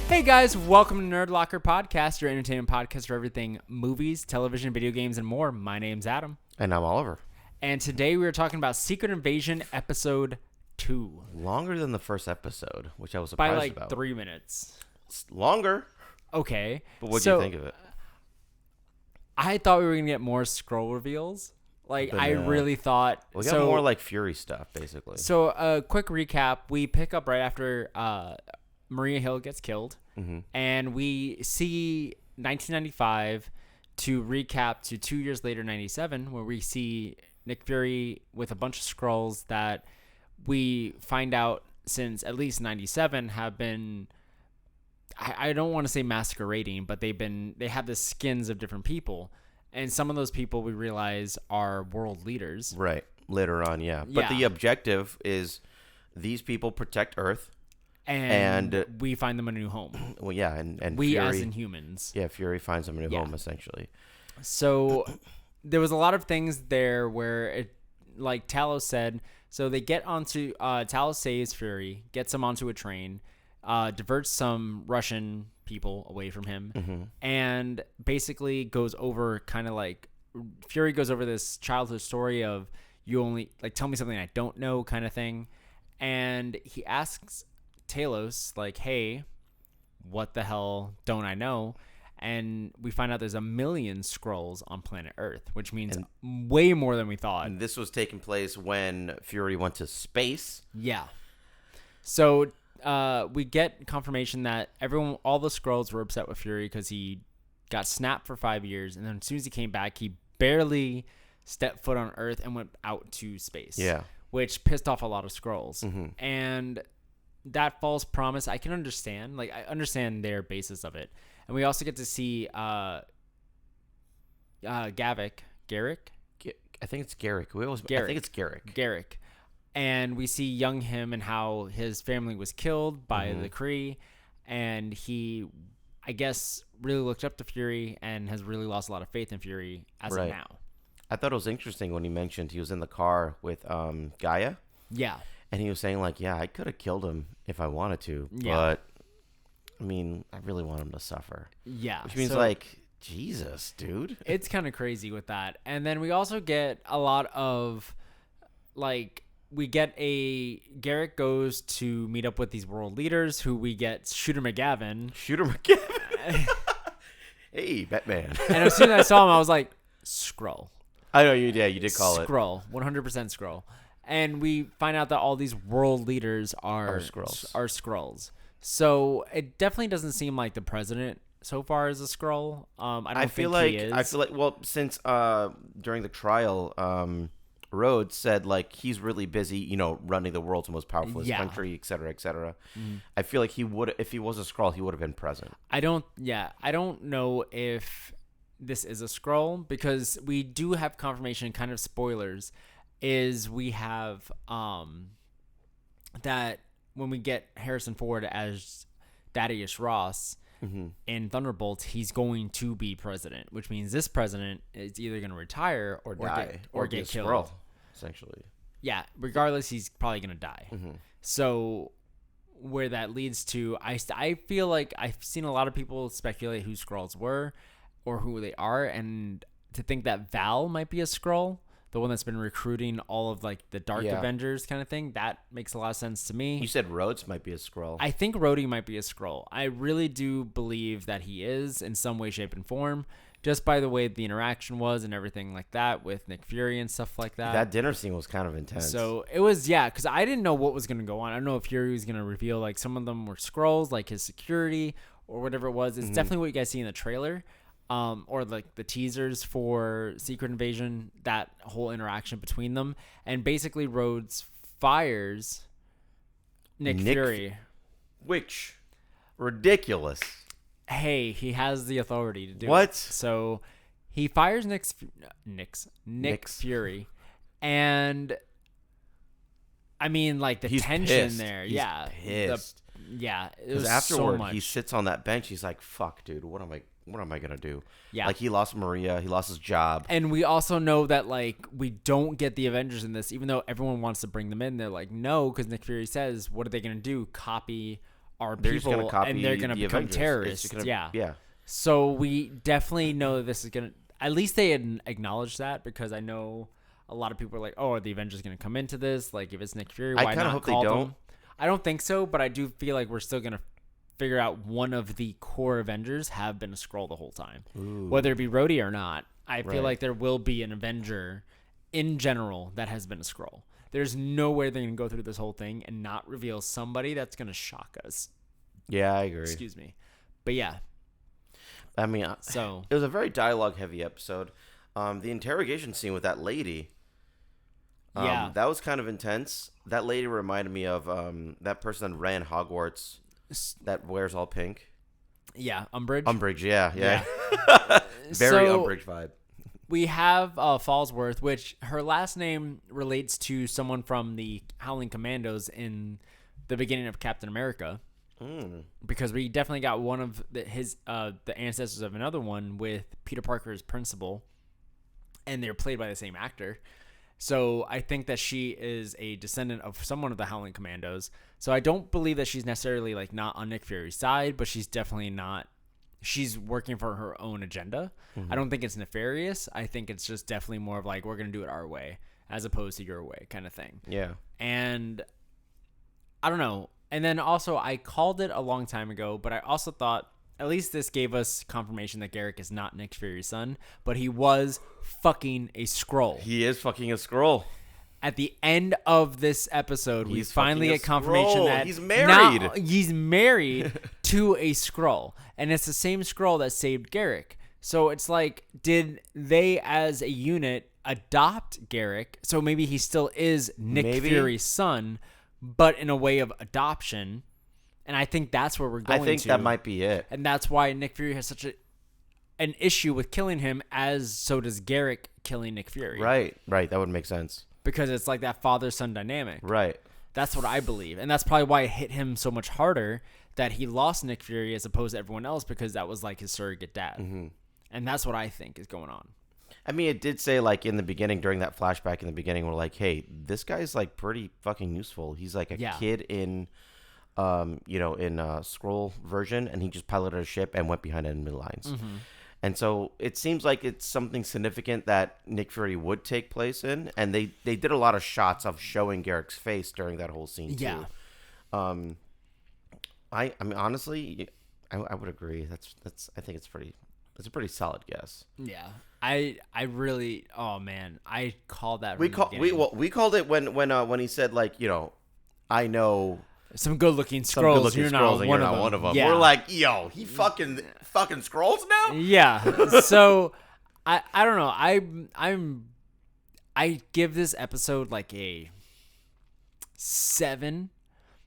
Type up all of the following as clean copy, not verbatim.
Hey guys, welcome to Nerd Locker Podcast, your entertainment podcast for everything movies, television, video games, and more. My name's Adam. And I'm Oliver. And today we are talking about Secret Invasion Episode 2. Longer than the first episode, which I was surprised about. By 3 minutes. It's longer. Okay. But what do you think of it? I thought we were going to get more Skrull reveals. I really thought... We got more like Fury stuff, basically. So, a quick recap. We pick up right after Maria Hill gets killed. Mm-hmm. And we see 1995 to recap to 2 years later, 97, where we see Nick Fury with a bunch of Skrulls that we find out since at least 97 have been... I don't want to say masquerading, but they have the skins of different people. And some of those people we realize are world leaders. Right. Later on, yeah. But the objective is these people protect Earth. And we find them a new home. Well, yeah. And we Fury, as in humans. Yeah, Fury finds them a new home, essentially. So there was a lot of things there where, it, like Talos said, so they get onto, Talos saves Fury, gets him onto a train, diverts some Russian people away from him, and basically goes over kind of like Fury goes over this childhood story of you only like tell me something I don't know kind of thing, and he asks Talos like, hey, what the hell don't I know? And we find out there's 1 million Skrulls on planet Earth, which means way more than we thought. And this was taking place when Fury went to space. Yeah. So we get confirmation that all the Skrulls were upset with Fury because he got snapped for 5 years, and then as soon as he came back, he barely stepped foot on Earth and went out to space. Yeah, which pissed off a lot of Skrulls. And that false promise, I can understand. Like, I understand their basis of it, and we also get to see Garrick. I think it's Garrick. I think it's Garrick. Garrick. And we see young him and how his family was killed by the Kree. And he, I guess, really looked up to Fury and has really lost a lot of faith in Fury as of now. I thought it was interesting when he mentioned he was in the car with Gaia. Yeah. And he was saying, like, yeah, I could have killed him if I wanted to. Yeah. But, I mean, I really want him to suffer. Yeah. Which means, like, Jesus, dude. It's kind of crazy with that. And then we also get a lot of, like... We get Garrick goes to meet up with these world leaders who we get Shooter McGavin. Hey, Batman. And as soon as I saw him, I was like, Skrull. I know you did call Skrull, 100% Skrull. And we find out that all these world leaders are Skrulls. So it definitely doesn't seem like the president so far is a Skrull. I feel like well, since during the trial Rhodes said like he's really busy, running the world's most powerful country, et cetera, et cetera. I feel like he would, if he was a Skrull, he would have been present. I don't know if this is a Skrull because we do have confirmation, kind of spoilers, is we have that when we get Harrison Ford as Thaddeus Ross in Thunderbolt, he's going to be president, which means this president is either going to retire or die or get killed. Skrull, essentially. Yeah, regardless, he's probably going to die. So where that leads to, I feel like I've seen a lot of people speculate who Skrulls were or who they are, and to think that Val might be a Skrull, the one that's been recruiting all of like the Dark Avengers kind of thing, that makes a lot of sense to me. You said Rhodes might be a Skrull. I think Rhodey might be a Skrull. I really do believe that he is in some way, shape, and form, just by the way the interaction was and everything like that with Nick Fury and stuff like that. That dinner scene was kind of intense. So it was, because I didn't know what was going to go on. I don't know if Fury was going to reveal like some of them were Skrulls, like his security or whatever it was. It's definitely what you guys see in the trailer. Or like the teasers for Secret Invasion, that whole interaction between them. And basically Rhodes fires Nick Fury. Which, ridiculous. Hey, he has the authority to do it. What? So he fires Nick Fury. And I mean, like the tension pissed. there. He's pissed. It was afterward, so much. he sits on that bench. He's like, "Fuck, dude, what am I what am I gonna do? Yeah. Like he lost Maria, he lost his job, and we also know that like we don't get the Avengers in this, even though everyone wants to bring them in. They're like, no, because Nick Fury says, what are they gonna do? Copy our they're just gonna people, copy and they're gonna the become Avengers. terrorists. Yeah. So we definitely know that this is gonna. At least they had acknowledged that, because I know a lot of people are like, oh, are the Avengers gonna come into this? Like, if it's Nick Fury, why I kind not of hope they call don't. them? I don't think so, but I do feel like we're still gonna figure out one of the core Avengers have been a Skrull the whole time. Ooh. Whether it be Rhodey or not, I feel Right. like there will be an Avenger in general that has been a Skrull. There's no way they're going to go through this whole thing and not reveal somebody that's going to shock us. Yeah, I agree. Excuse me. But yeah. I mean, So it was a very dialogue-heavy episode. The interrogation scene with that lady, yeah. that was kind of intense. That lady reminded me of that person that ran Hogwarts that wears all pink. Yeah, Umbridge. Umbridge, yeah. Very So, Umbridge vibe. we have Fallsworth, which her last name relates to someone from the Howling Commandos in the beginning of Captain America. Because we definitely got one of the ancestors of another one with Peter Parker's principal, and they're played by the same actor. So I think that she is a descendant of someone of the Howling Commandos. So I don't believe that she's necessarily like not on Nick Fury's side, but she's definitely not. She's working for her own agenda. I don't think it's nefarious. I think it's just definitely more of like, we're going to do it our way as opposed to your way kind of thing. Yeah. And I don't know. And then also I called it a long time ago, but I also thought at least this gave us confirmation that Garrick is not Nick Fury's son, but he was fucking a Skrull. He is fucking a Skrull. At the end of this episode, we He's finally fucking a get confirmation Skrull. that He's married. he's married to a Skrull, and it's the same Skrull that saved Garrick. So it's like, did they as a unit adopt Garrick? So maybe he still is Nick Fury's son, but in a way of adoption. And I think that's where we're going to. I think that might be it. And that's why Nick Fury has such an issue with killing him, as so does Garrick killing Nick Fury. Right. That would make sense. Because it's like that father-son dynamic. Right. That's what I believe. And that's probably why it hit him so much harder that he lost Nick Fury as opposed to everyone else, because that was like his surrogate dad. And that's what I think is going on. I mean, it did say, like, in the beginning, during that flashback in the beginning, we're like, hey, this guy's, like, pretty fucking useful. He's, like, a kid in, in Skrull version, and he just piloted a ship and went behind enemy lines. And so it seems like it's something significant that Nick Fury would take place in, and they did a lot of shots of showing Garrick's face during that whole scene, too. Yeah. I mean, honestly, I would agree. I think it's a pretty solid guess. Yeah. I really, oh man, I called that. We called it when he said, like, I know some good-looking Skrulls. You're not one of them. Yeah. We're like, yo, he fucking Skrulls now. Yeah. So I don't know. I give this episode like a 7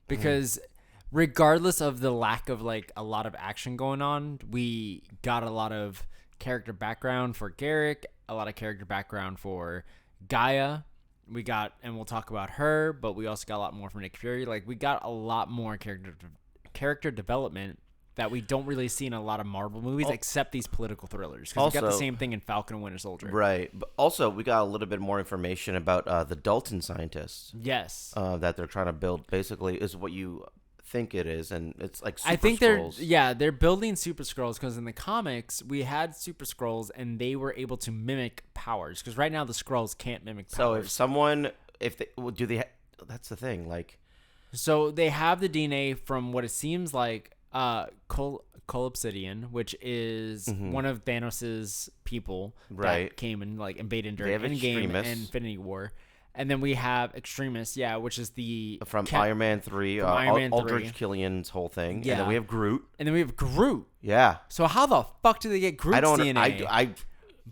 because regardless of the lack of like a lot of action going on, we got a lot of character background for Garrick, a lot of character background for Gaia. We got, and we'll talk about her, but we also got a lot more from Nick Fury. Like, we got a lot more character development that we don't really see in a lot of Marvel movies, except these political thrillers. Because we got the same thing in Falcon and Winter Soldier. Right. But also, we got a little bit more information about the Dalton scientists. Yes. That they're trying to build, basically, is what you think it is, and it's like Super I think Skrulls. they're building Super Skrulls because in the comics we had Super Skrulls and they were able to mimic powers, because right now the Skrulls can't mimic powers. So that's the thing, like, so they have the DNA from what it seems like Obsidian, which is one of Thanos's people that came and like invaded during Endgame and Infinity War. And then we have Extremis, which is the from Iron Man 3, Aldrich Killian's whole thing. Yeah. And then we have Groot. Yeah. So how the fuck do they get Groot's DNA?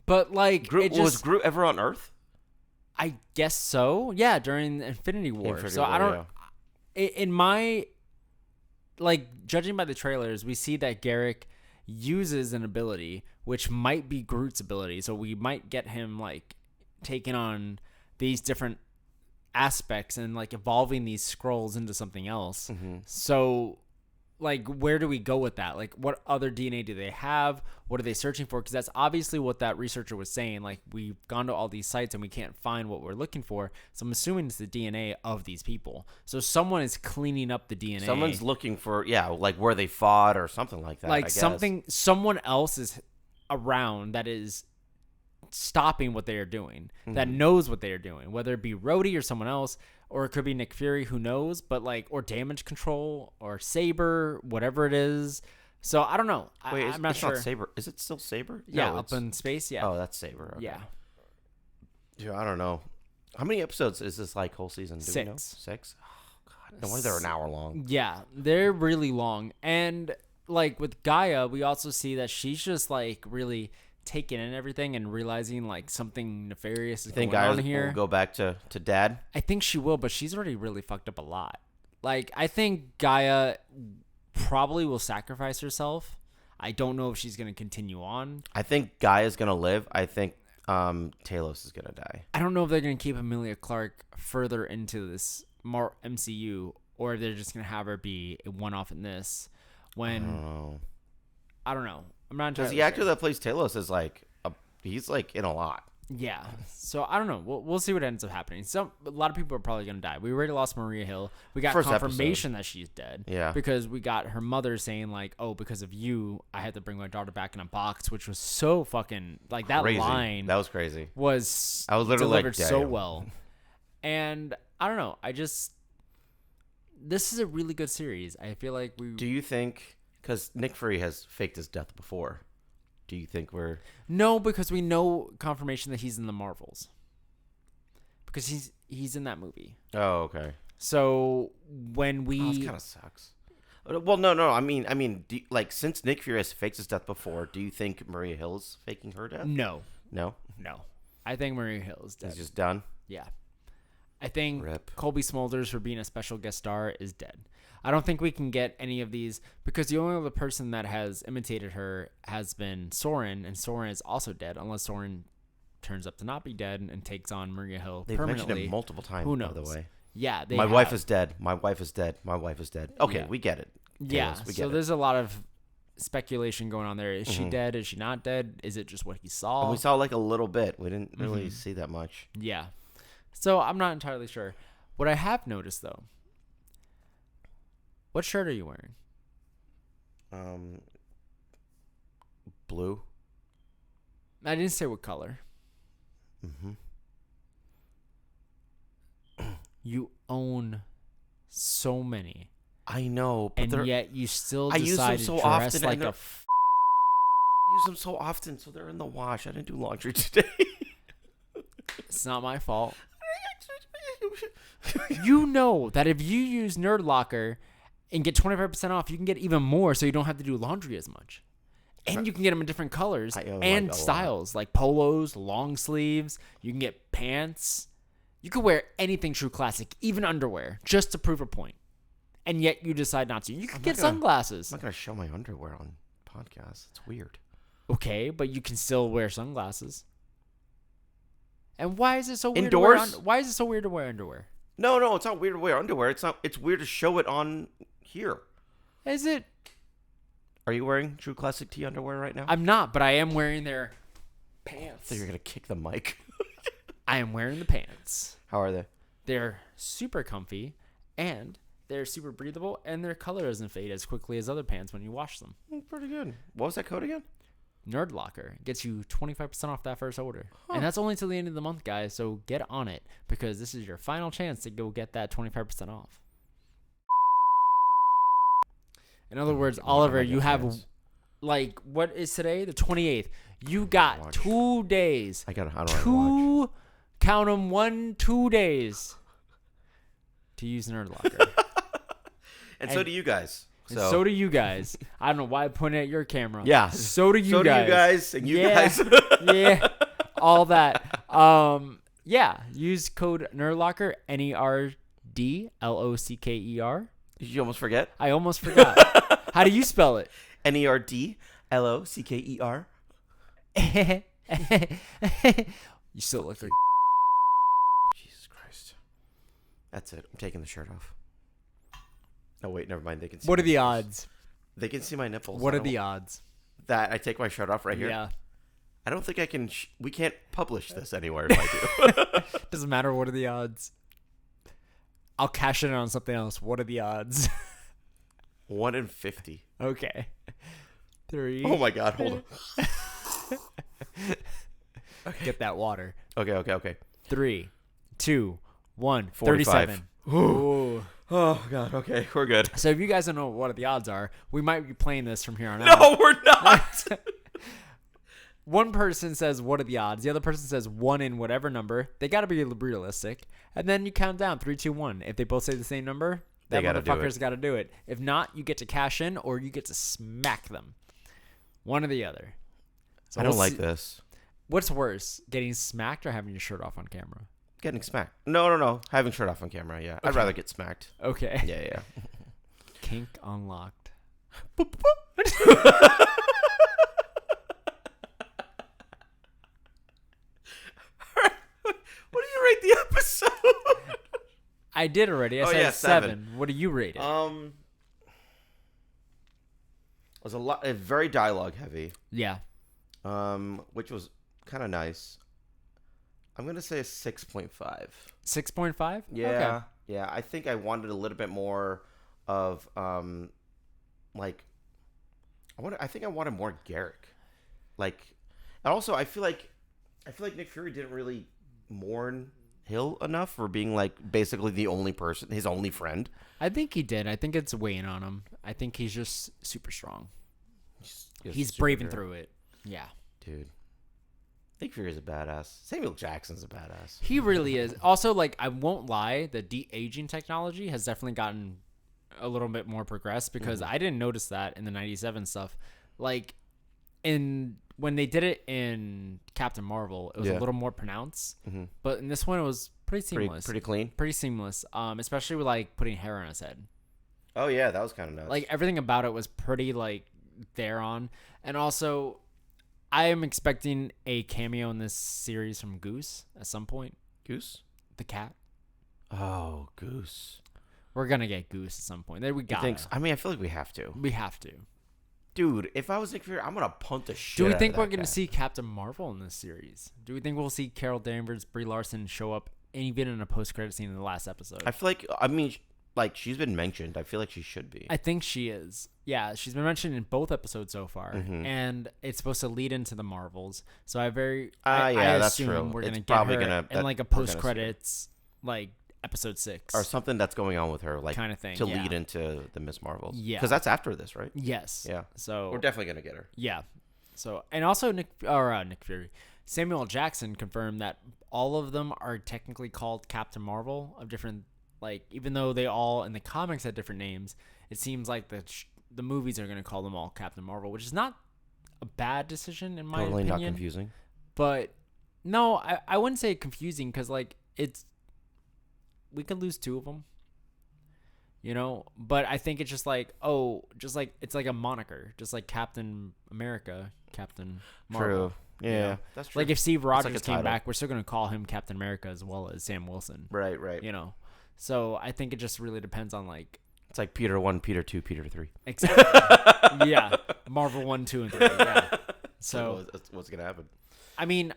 But like, was Groot ever on Earth? I guess so. Yeah, during Infinity War. I don't. Yeah. In my, like, judging by the trailers, we see that Garrick uses an ability which might be Groot's ability. So we might get him like taking on these different aspects and like evolving these Skrulls into something else. So like, where do we go with that? Like, what other DNA do they have? What are they searching for? Because that's obviously what that researcher was saying. Like, we've gone to all these sites and we can't find what we're looking for. So I'm assuming it's the DNA of these people. So someone is cleaning up the DNA. Someone's looking for, like where they fought or something like that. Like someone else is around that is stopping what they are doing, that knows what they are doing, whether it be Rhodey or someone else. Or it could be Nick Fury, who knows, but like, or Damage Control, or Saber, whatever it is. So I don't know. Wait, I'm not sure. Not Saber. Is it still Saber? Yeah, no, up in space. Yeah. Oh, that's Saber. Okay. Yeah. Dude, I don't know. How many episodes is this like whole season? Do 6. We know? 6? Oh God, no wonder they're an hour long. Yeah, they're really long, and like with Gaia, we also see that she's just like really taking in everything and realizing like something nefarious is going on here. Will go back to dad? I think she will, but she's already really fucked up a lot. Like, I think Gaia probably will sacrifice herself. I don't know if she's going to continue on. I think Gaia's going to live. I think Talos is going to die. I don't know if they're going to keep Emilia Clarke further into this more MCU, or if they're just going to have her be a one-off in this. When I don't know. I'm not entirely sure. Because the actor that plays Talos is like, he's like in a lot. Yeah. So I don't know. We'll see what ends up happening. A lot of people are probably going to die. We already lost Maria Hill. We got confirmation that she's dead. Yeah. Because we got her mother saying like, oh, because of you, I had to bring my daughter back in a box, which was so fucking like that crazy. Line. That was crazy. I was literally delivered like, so well. And I don't know. This is a really good series. I feel like Do you think? Because Nick Fury has faked his death before. Do you think we're... No, because we know confirmation that he's in the Marvels. Because he's in that movie. Oh, okay. So when we... Oh, this kind of sucks. Well, no. I mean, since Nick Fury has faked his death before, do you think Maria Hill is faking her death? No. No? No. I think Maria Hill is dead. He's just done? Yeah. I think Rip. Colby Smulders, for being a special guest star, is dead. I don't think we can get any of these because the only other person that has imitated her has been Soren, and Soren is also dead unless Soren turns up to not be dead and takes on Maria Hill They've permanently. mentioned it multiple times, Who knows? by the way. Yeah. My wife is dead. My wife is dead. My wife is dead. Okay, yeah. We get it. Yeah, so there's a lot of speculation going on there. Is she dead? Is she not dead? Is it just what he saw? And we saw like a little bit. We didn't really see that much. Yeah. So I'm not entirely sure. What I have noticed, though, what shirt are you wearing? Blue. I didn't say what color. You own so many. I know, but and yet you still I use them to so dress often. like I use them so often, so they're in the wash. I didn't do laundry today. It's not my fault. You know that if you use Nerd Locker and get 25% off, you can get even more, so you don't have to do laundry as much. And you can get them in different colors and styles, like polos, long sleeves. You can get pants. You can wear anything True Classic, even underwear, just to prove a point. And yet you decide not to. You can get sunglasses. I'm not going to show my underwear on podcasts. It's weird. Okay, but you can still wear sunglasses. And why is it so weird indoors? Why is it so weird to wear underwear? No, it's not weird to wear underwear. It's weird to show it on here. Is it? Are you wearing True Classic T underwear right now? I'm not, but I am wearing their pants. So you're going to kick the mic. I am wearing the pants. How are they? They're super comfy, and they're super breathable, and their color doesn't fade as quickly as other pants when you wash them. Pretty good. What was that code again? Nerd Locker gets you 25% off that first order. And that's only till the end of the month, guys, so get on it, because this is your final chance to go get that 25% off. In other words, Oliver, you have, like, what is today? The 28th. You got 2 days. I don't count them, 2 days to use Nerd Locker. and so do you guys. And so do you guys. I don't know why I pointed at your camera. Yeah. So do you guys. So do you guys. And you guys. Yeah. All that. Yeah. Use code NERDLOCKER, NERDLOCKER. Did you almost forget? I almost forgot. How do you spell it? NERDLOCKER. You still look like. Jesus Christ. That's it. I'm taking the shirt off. Oh wait, never mind. They can see. What my are the nipples. odds? They can see my nipples. What are the odds? That I take my shirt off right here? Yeah. I don't think I can. We can't publish this anywhere if I do. Doesn't matter. What are the odds? I'll cash in on something else. What are the odds? 1 in 50. Okay. 3. Oh my god! Hold on. Get that water. Okay. 3, 2, 1. 45. 37. Ooh. Oh god. Okay, we're good. So if you guys don't know what the odds are, we might be playing this from here on out. No, we're not. One person says, what are the odds? The other person says 1 in whatever number. They got to be realistic. And then you count down 3, 2, 1. If they both say the same number, that motherfucker's got to do it. If not, you get to cash in or you get to smack them. One or the other. So I don't like this. What's worse, getting smacked or having your shirt off on camera? Getting smacked. No. Having shirt off on camera, yeah. Okay. I'd rather get smacked. Okay. Yeah. Kink unlocked. What do you rate the episode? I did already. I said 7. What do you rate it? It was very dialogue heavy. Yeah. Which was kind of nice. I'm gonna say a 6.5. 6.5? Yeah, okay. Yeah. I think I wanted a little bit more of like I think I wanted more Garrick. Like, and also I feel like Nick Fury didn't really mourn Hill enough for being like basically the only person, his only friend. I think he did. I think it's weighing on him. I think he's just super strong. He's braving through it. Yeah. Dude. Nick Fury's a badass. Samuel Jackson's a badass. He really is. Also, like, I won't lie, the de-aging technology has definitely gotten a little bit more progressed because I didn't notice that in the 97 stuff. Like, when they did it in Captain Marvel, it was a little more pronounced. Mm-hmm. But in this one, it was pretty seamless. Pretty clean? Pretty seamless, especially with, like, putting hair on his head. Oh, yeah, that was kind of nuts. Like, everything about it was pretty, like, there on. And also, I am expecting a cameo in this series from Goose at some point. Goose? The cat. Oh, Goose. We're going to get Goose at some point. There we go. I mean, I feel like we have to. We have to. Dude, if I was Nick Fury, I'm going to punt the shit Do we out think of we're that going to cat. see Captain Marvel in this series? Do we think we'll see Carol Danvers, Brie Larson show up even in a post-credit scene in the last episode? I feel like, she's been mentioned. I feel like she should be. I think she is. Yeah, she's been mentioned in both episodes so far, and it's supposed to lead into the Marvels. So I that's assume true. we're gonna It's get probably her in like a post credits, like episode 6 or something that's going on with her, like kind of thing to lead into the Miss Marvels. Yeah, because that's after this, right? Yes. Yeah. So we're definitely gonna get her. Yeah. So and also Nick Fury, Samuel L. Jackson confirmed that all of them are technically called Captain Marvel of different. Like, even though they all in the comics had different names, it seems like the movies are going to call them all Captain Marvel, which is not a bad decision in my opinion. Totally not confusing. But no, I wouldn't say confusing because, like, we could lose 2 of them, you know? But I think it's just like, it's like a moniker, just like Captain America, Captain Marvel. True. Yeah, you know? that's true. Like, if Steve Rogers like came back, we're still going to call him Captain America as well as Sam Wilson. Right. You know? So I think it just really depends on, like... It's like Peter 1, Peter 2, Peter 3. Exactly. Yeah. Marvel 1, 2, and 3. Yeah. So... That's what's going to happen. I mean,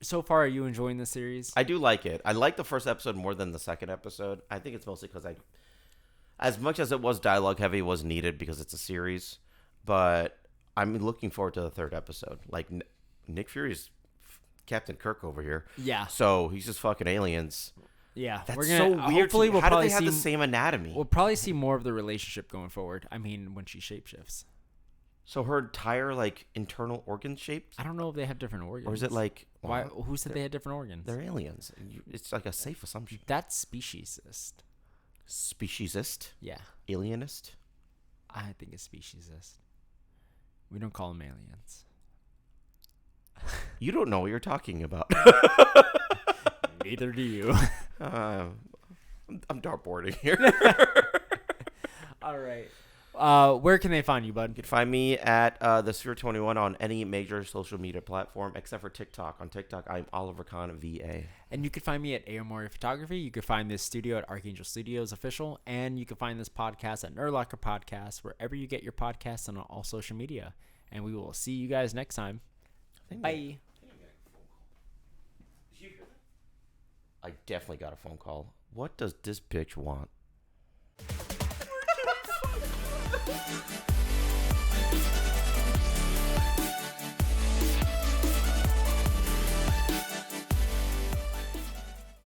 so far, are you enjoying the series? I do like it. I like the first episode more than the second episode. I think it's mostly because as much as it was dialogue heavy, it was needed because it's a series. But I'm looking forward to the third episode. Like, Nick Fury's Captain Kirk over here. Yeah. So he's just fucking aliens. Yeah, that's so weird. Hopefully, how do they have the same anatomy? We'll probably see more of the relationship going forward. I mean, when she shapeshifts. So her entire internal organ shaped? I don't know if they have different organs. Or is it like why? Who said they had different organs? They're aliens. It's like a safe assumption. That's speciesist. Speciesist? Yeah. Alienist? I think it's speciesist. We don't call them aliens. You don't know what you're talking about. Neither do you. I'm dartboarding here. All right. Where can they find you, bud? You can find me at the Sphere21 on any major social media platform except for TikTok. On TikTok, I'm Oliver Khan VA. And you can find me at Aomori Photography. You can find this studio at Archangel Studios Official. And you can find this podcast at Nerdlocker Podcast, wherever you get your podcasts and on all social media. And we will see you guys next time. Bye. I definitely got a phone call. What does this bitch want?